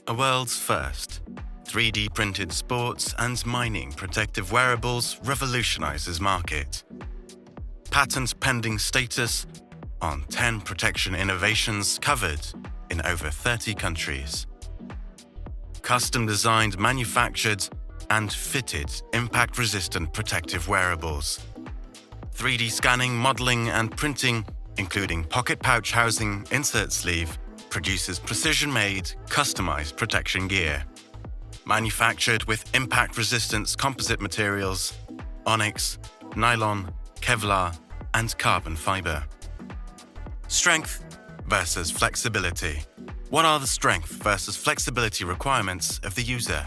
A world's first, 3D printed sports and mining protective wearables revolutionizes market. Patent pending status on 10 protection innovations covered in over 30 countries. Custom designed, manufactured and fitted impact-resistant protective wearables. 3D scanning, modeling and printing, including pocket pouch housing, insert sleeve, produces precision-made, customized protection gear. Manufactured with impact-resistance composite materials, onyx, nylon, Kevlar, and carbon fiber. Strength versus flexibility. What are the strength versus flexibility requirements of the user?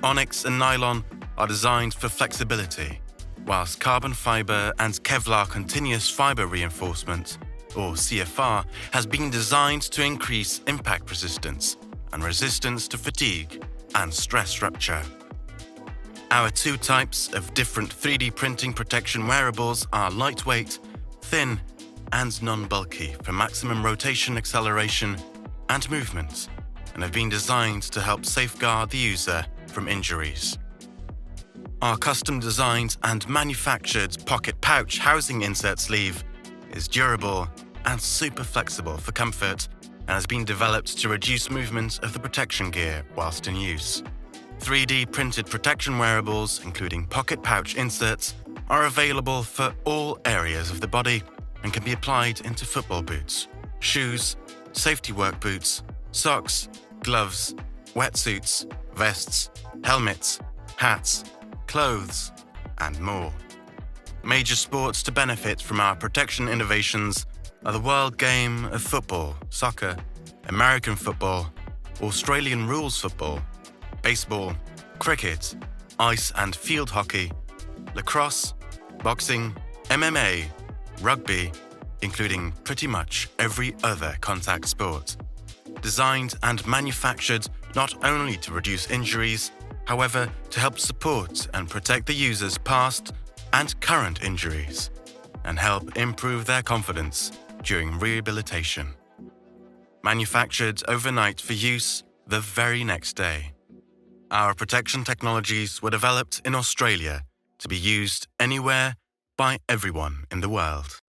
Onyx and nylon are designed for flexibility, whilst carbon fiber and Kevlar continuous fiber reinforcement, or CFR, has been designed to increase impact resistance and resistance to fatigue and stress rupture. Our two types of different 3D printing protection wearables are lightweight, thin, and non-bulky for maximum rotation, acceleration, and movement, and have been designed to help safeguard the user from injuries. Our custom-designed and manufactured pocket pouch housing insert sleeve is durable and super flexible for comfort and has been developed to reduce movement of the protection gear whilst in use. 3D printed protection wearables, including pocket pouch inserts, are available for all areas of the body and can be applied into football boots, shoes, safety work boots, socks, gloves, wetsuits, vests, helmets, hats, clothes, and more. Major sports to benefit from our protection innovations are the world game of football, soccer, American football, Australian rules football, baseball, cricket, ice and field hockey, lacrosse, boxing, MMA, rugby, including pretty much every other contact sport. Designed and manufactured not only to reduce injuries, however, to help support and protect the user's past and current injuries, and help improve their confidence during rehabilitation. Manufactured overnight for use the very next day. Our protection technologies were developed in Australia to be used anywhere by everyone in the world.